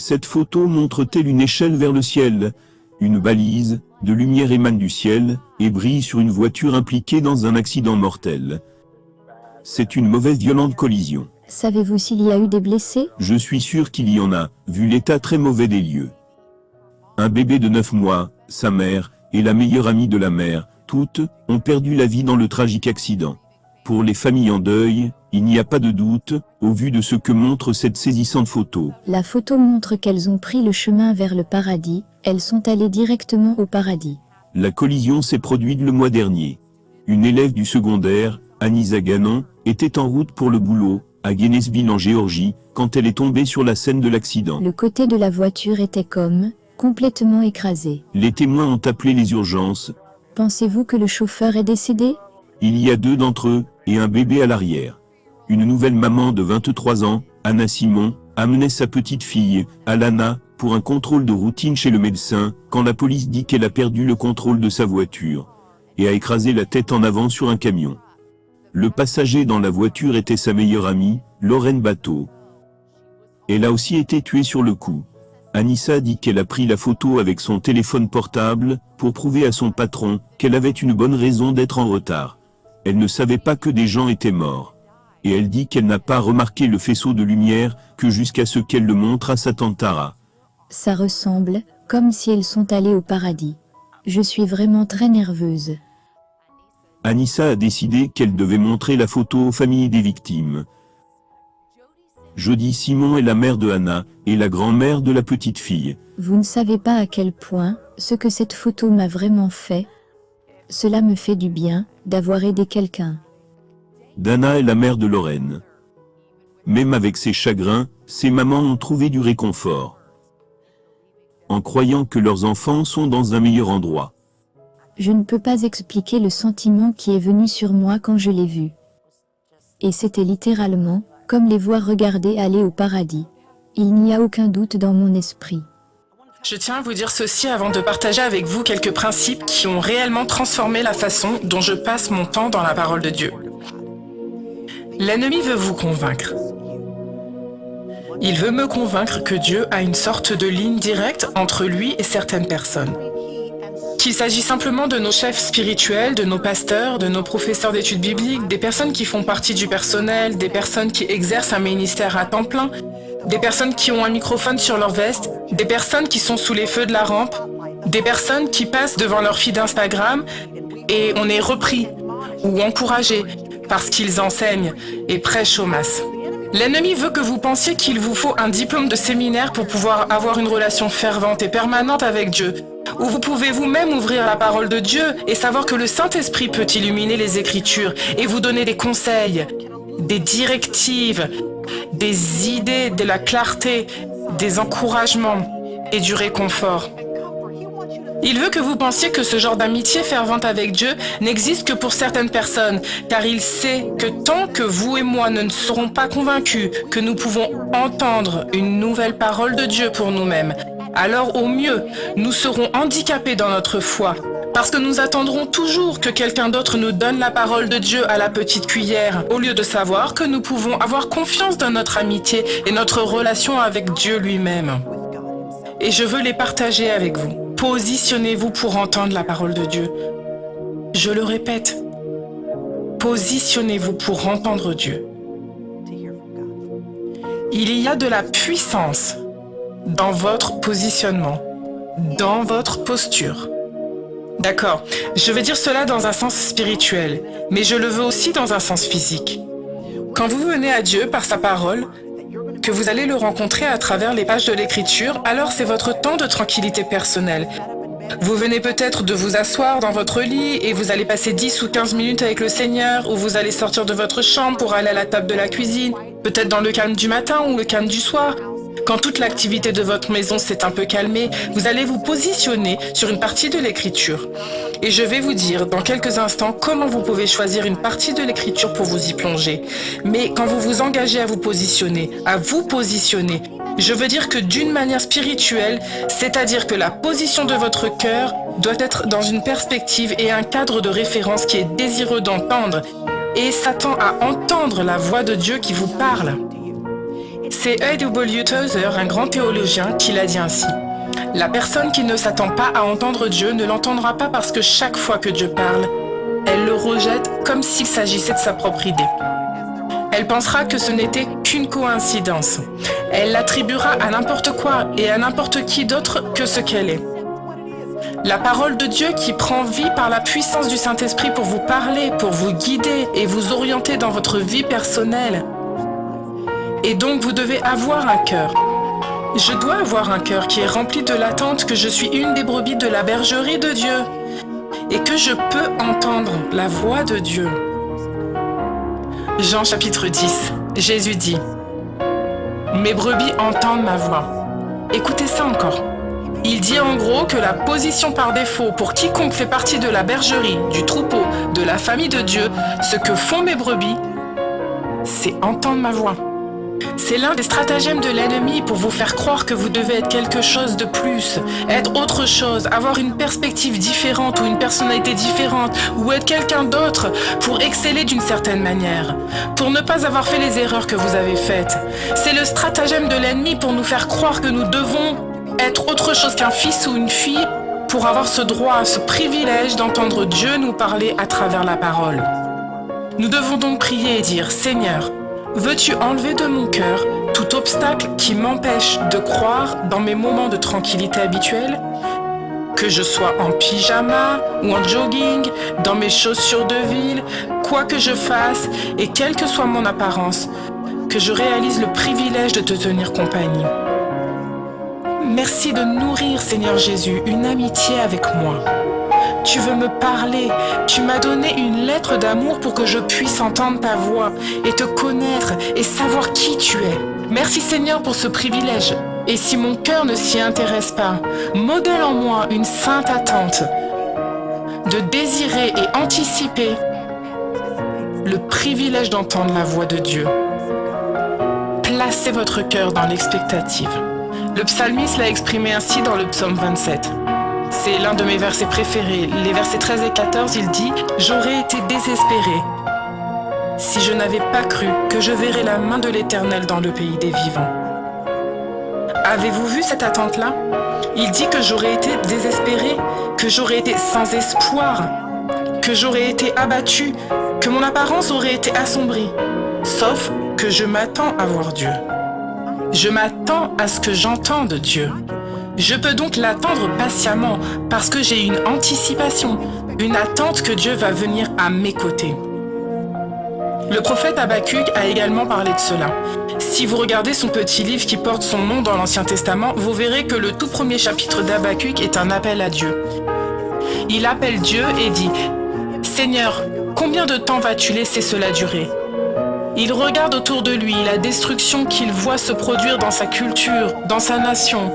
Cette photo montre telle une échelle vers le ciel. Une balise de lumière émane du ciel et brille sur une voiture impliquée dans un accident mortel. C'est une mauvaise violente collision. Savez-vous s'il y a eu des blessés? Je suis sûr qu'il y en a, vu l'état très mauvais des lieux. Un bébé de 9 mois, sa mère, et la meilleure amie de la mère, toutes, ont perdu la vie dans le tragique accident. Pour les familles en deuil, il n'y a pas de doute, au vu de ce que montre cette saisissante photo. La photo montre qu'elles ont pris le chemin vers le paradis, elles sont allées directement au paradis. La collision s'est produite le mois dernier. Une élève du secondaire, Anissa Ganon, était en route pour le boulot, à Gainesville en Géorgie, quand elle est tombée sur la scène de l'accident. Le côté de la voiture était complètement écrasé. Les témoins ont appelé les urgences. Pensez-vous que le chauffeur est décédé? Il y a 2 d'entre eux, et un bébé à l'arrière. Une nouvelle maman de 23 ans, Anna Simon, amenait sa petite fille, Alana, pour un contrôle de routine chez le médecin, quand la police dit qu'elle a perdu le contrôle de sa voiture, et a écrasé la tête en avant sur un camion. Le passager dans la voiture était sa meilleure amie, Lorraine Bateau. Elle a aussi été tuée sur le coup. Anissa dit qu'elle a pris la photo avec son téléphone portable, pour prouver à son patron qu'elle avait une bonne raison d'être en retard. Elle ne savait pas que des gens étaient morts. Et elle dit qu'elle n'a pas remarqué le faisceau de lumière que jusqu'à ce qu'elle le montre à sa tante Tara. Ça ressemble, comme si elles sont allées au paradis. Je suis vraiment très nerveuse. Anissa a décidé qu'elle devait montrer la photo aux familles des victimes. Jody Simon est la mère de Anna, et la grand-mère de la petite fille. Vous ne savez pas à quel point, ce que cette photo m'a vraiment fait. Cela me fait du bien, d'avoir aidé quelqu'un. Dana est la mère de Lorraine. Même avec ses chagrins, ses mamans ont trouvé du réconfort. En croyant que leurs enfants sont dans un meilleur endroit. Je ne peux pas expliquer le sentiment qui est venu sur moi quand je l'ai vu. Et c'était littéralement, comme les voir regarder aller au paradis. Il n'y a aucun doute dans mon esprit. Je tiens à vous dire ceci avant de partager avec vous quelques principes qui ont réellement transformé la façon dont je passe mon temps dans la parole de Dieu. L'ennemi veut vous convaincre. Il veut me convaincre que Dieu a une sorte de ligne directe entre lui et certaines personnes. Qu'il s'agit simplement de nos chefs spirituels, de nos pasteurs, de nos professeurs d'études bibliques, des personnes qui font partie du personnel, des personnes qui exercent un ministère à temps plein, des personnes qui ont un microphone sur leur veste, des personnes qui sont sous les feux de la rampe, des personnes qui passent devant leur feed d'Instagram et on est repris ou encouragé parce qu'ils enseignent et prêchent aux masses. L'ennemi veut que vous pensiez qu'il vous faut un diplôme de séminaire pour pouvoir avoir une relation fervente et permanente avec Dieu, où vous pouvez vous-même ouvrir la parole de Dieu et savoir que le Saint-Esprit peut illuminer les Écritures et vous donner des conseils, des directives, des idées, de la clarté, des encouragements et du réconfort. Il veut que vous pensiez que ce genre d'amitié fervente avec Dieu n'existe que pour certaines personnes, car il sait que tant que vous et moi ne serons pas convaincus que nous pouvons entendre une nouvelle parole de Dieu pour nous-mêmes, alors au mieux, nous serons handicapés dans notre foi, parce que nous attendrons toujours que quelqu'un d'autre nous donne la parole de Dieu à la petite cuillère, au lieu de savoir que nous pouvons avoir confiance dans notre amitié et notre relation avec Dieu lui-même. Et je veux les partager avec vous. Positionnez-vous pour entendre la parole de Dieu. Je le répète, positionnez-vous pour entendre Dieu. Il y a de la puissance dans votre positionnement, dans votre posture. D'accord, je vais dire cela dans un sens spirituel, mais je le veux aussi dans un sens physique. Quand vous venez à Dieu par sa parole, que vous allez le rencontrer à travers les pages de l'Écriture, alors c'est votre temps de tranquillité personnelle. Vous venez peut-être de vous asseoir dans votre lit et vous allez passer 10 ou 15 minutes avec le Seigneur, ou vous allez sortir de votre chambre pour aller à la table de la cuisine, peut-être dans le calme du matin ou le calme du soir. Quand toute l'activité de votre maison s'est un peu calmée, vous allez vous positionner sur une partie de l'Écriture. Et je vais vous dire dans quelques instants comment vous pouvez choisir une partie de l'Écriture pour vous y plonger. Mais quand vous vous engagez à vous positionner, je veux dire que d'une manière spirituelle, c'est-à-dire que la position de votre cœur doit être dans une perspective et un cadre de référence qui est désireux d'entendre et s'attend à entendre la voix de Dieu qui vous parle. C'est A.W. Tozer, un grand théologien, qui l'a dit ainsi. La personne qui ne s'attend pas à entendre Dieu ne l'entendra pas parce que chaque fois que Dieu parle, elle le rejette comme s'il s'agissait de sa propre idée. Elle pensera que ce n'était qu'une coïncidence. Elle l'attribuera à n'importe quoi et à n'importe qui d'autre que ce qu'elle est. La parole de Dieu qui prend vie par la puissance du Saint-Esprit pour vous parler, pour vous guider et vous orienter dans votre vie personnelle. Et donc vous devez avoir un cœur. Je dois avoir un cœur qui est rempli de l'attente que je suis une des brebis de la bergerie de Dieu et que je peux entendre la voix de Dieu. Jean chapitre 10, Jésus dit « Mes brebis entendent ma voix ». Écoutez ça encore. Il dit en gros que la position par défaut pour quiconque fait partie de la bergerie, du troupeau, de la famille de Dieu, ce que font mes brebis, c'est entendre ma voix. C'est l'un des stratagèmes de l'ennemi pour vous faire croire que vous devez être quelque chose de plus, être autre chose, avoir une perspective différente ou une personnalité différente ou être quelqu'un d'autre pour exceller d'une certaine manière, pour ne pas avoir fait les erreurs que vous avez faites. C'est le stratagème de l'ennemi pour nous faire croire que nous devons être autre chose qu'un fils ou une fille pour avoir ce droit, ce privilège d'entendre Dieu nous parler à travers la parole. Nous devons donc prier et dire « Seigneur, veux-tu enlever de mon cœur tout obstacle qui m'empêche de croire dans mes moments de tranquillité habituels, que je sois en pyjama ou en jogging, dans mes chaussures de ville, quoi que je fasse et quelle que soit mon apparence, que je réalise le privilège de te tenir compagnie. Merci de nourrir, Seigneur Jésus, une amitié avec moi. Tu veux me parler, tu m'as donné une lettre d'amour pour que je puisse entendre ta voix et te connaître et savoir qui tu es. Merci Seigneur pour ce privilège. Et si mon cœur ne s'y intéresse pas, modèle en moi une sainte attente de désirer et anticiper le privilège d'entendre la voix de Dieu. Placez votre cœur dans l'expectative. Le psalmiste l'a exprimé ainsi dans le psaume 27. C'est l'un de mes versets préférés. Les versets 13 et 14, il dit « J'aurais été désespéré si je n'avais pas cru que je verrais la main de l'Éternel dans le pays des vivants. » Avez-vous vu cette attente-là? Il dit que j'aurais été désespéré, que j'aurais été sans espoir, que j'aurais été abattu, que mon apparence aurait été assombrie. Sauf que je m'attends à voir Dieu. Je m'attends à ce que j'entende Dieu. Je peux donc l'attendre patiemment parce que j'ai une anticipation, une attente que Dieu va venir à mes côtés. Le prophète Habakkuk a également parlé de cela. Si vous regardez son petit livre qui porte son nom dans l'Ancien Testament, vous verrez que le tout premier chapitre d'Habakkuk est un appel à Dieu. Il appelle Dieu et dit « Seigneur, combien de temps vas-tu laisser cela durer ?» Il regarde autour de lui la destruction qu'il voit se produire dans sa culture, dans sa nation.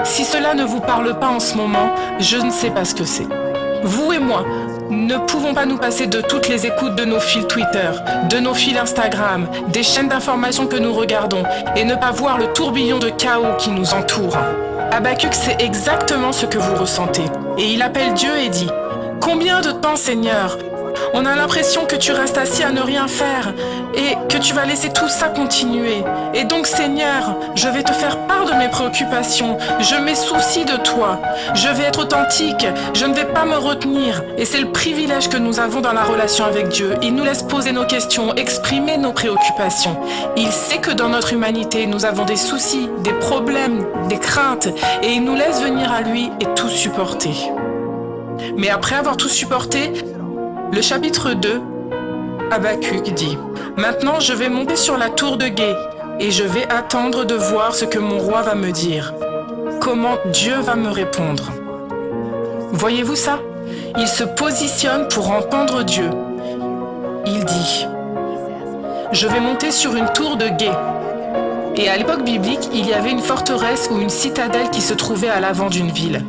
Si cela ne vous parle pas en ce moment, je ne sais pas ce que c'est. Vous et moi ne pouvons pas nous passer de toutes les écoutes de nos fils Twitter, de nos fils Instagram, des chaînes d'information que nous regardons et ne pas voir le tourbillon de chaos qui nous entoure. Habakkuk sait exactement ce que vous ressentez et il appelle Dieu et dit « Combien de temps, Seigneur ? On a l'impression que tu restes assis à ne rien faire et que tu vas laisser tout ça continuer. Et donc, Seigneur, je vais te faire part de mes préoccupations. Je m'ai souci de toi. Je vais être authentique. Je ne vais pas me retenir. Et c'est le privilège que nous avons dans la relation avec Dieu. Il nous laisse poser nos questions, exprimer nos préoccupations. Il sait que dans notre humanité, nous avons des soucis, des problèmes, des craintes. Et il nous laisse venir à lui et tout supporter. Mais après avoir tout supporté, le chapitre 2, Habakkuk dit « Maintenant je vais monter sur la tour de guet et je vais attendre de voir ce que mon roi va me dire, comment Dieu va me répondre. » Voyez-vous ça? Il se positionne pour entendre Dieu. Il dit « Je vais monter sur une tour de guet. » Et à l'époque biblique, il y avait une forteresse ou une citadelle qui se trouvait à l'avant d'une ville.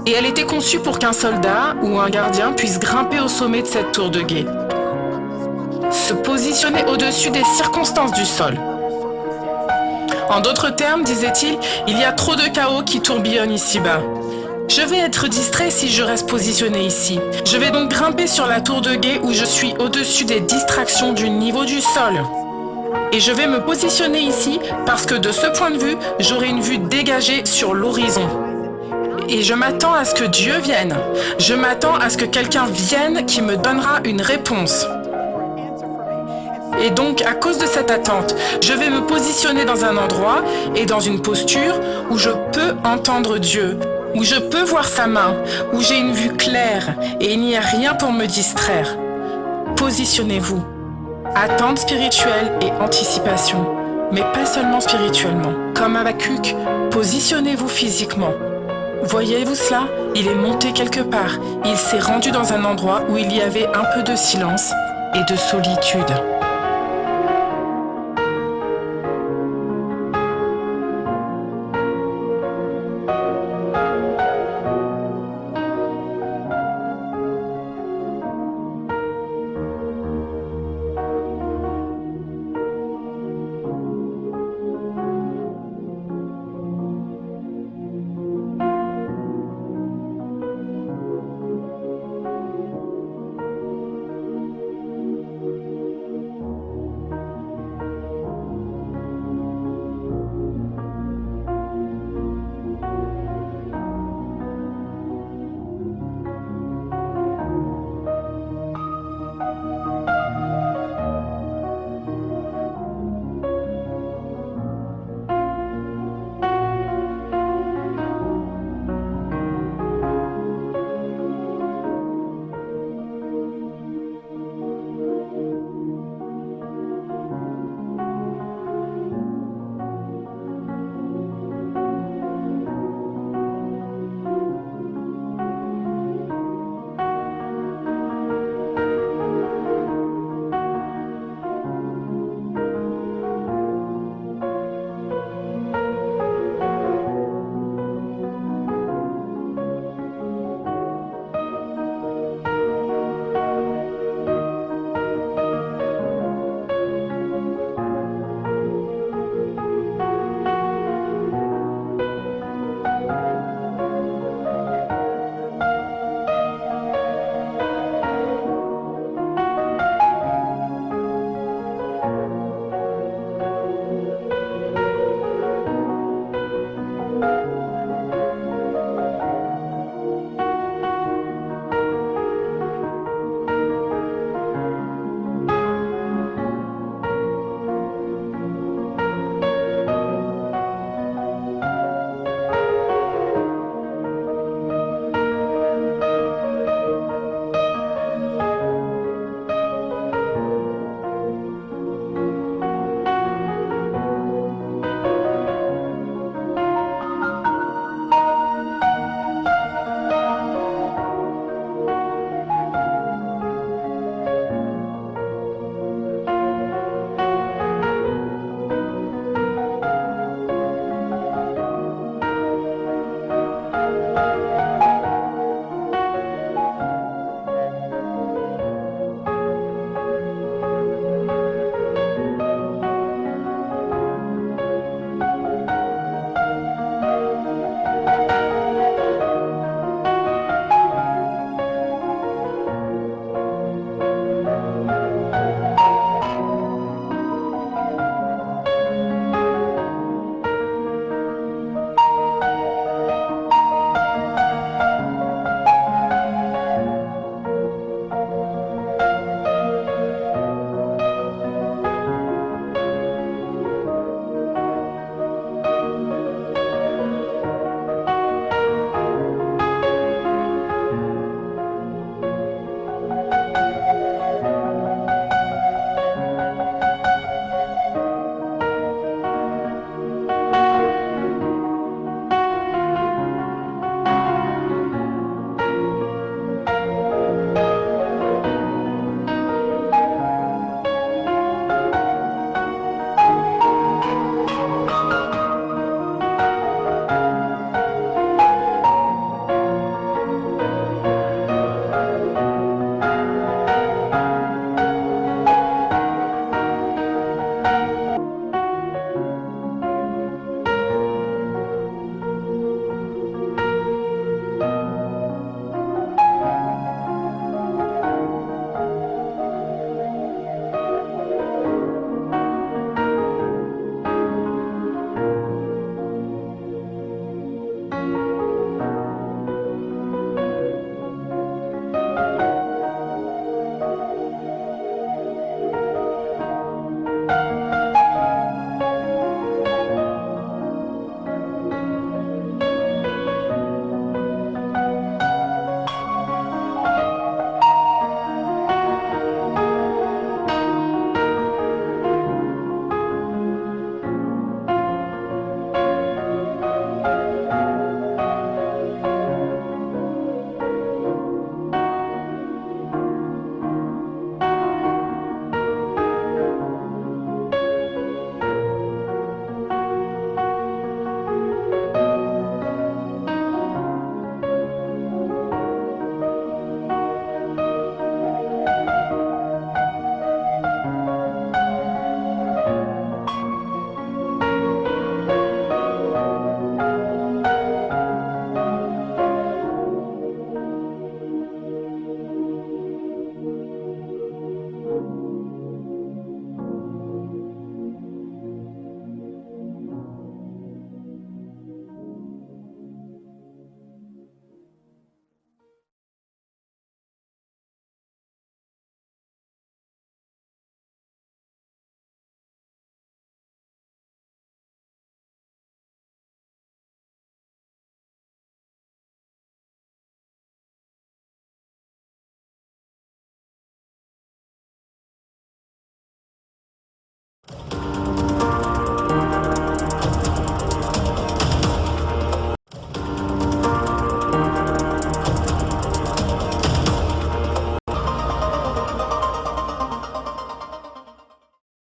Et elle était conçue pour qu'un soldat ou un gardien puisse grimper au sommet de cette tour de guet. Se positionner au-dessus des circonstances du sol. En d'autres termes, disait-il, il y a trop de chaos qui tourbillonnent ici-bas. Je vais être distrait si je reste positionné ici. Je vais donc grimper sur la tour de guet où je suis au-dessus des distractions du niveau du sol. Et je vais me positionner ici parce que de ce point de vue, j'aurai une vue dégagée sur l'horizon. Et je m'attends à ce que Dieu vienne. Je m'attends à ce que quelqu'un vienne qui me donnera une réponse. Et donc, à cause de cette attente, je vais me positionner dans un endroit et dans une posture où je peux entendre Dieu, où je peux voir sa main, où j'ai une vue claire et il n'y a rien pour me distraire. Positionnez-vous. Attente spirituelle et anticipation, mais pas seulement spirituellement. Comme Habakkuk, positionnez-vous physiquement. Voyez-vous cela? Il est monté quelque part. Il s'est rendu dans un endroit où il y avait un peu de silence et de solitude.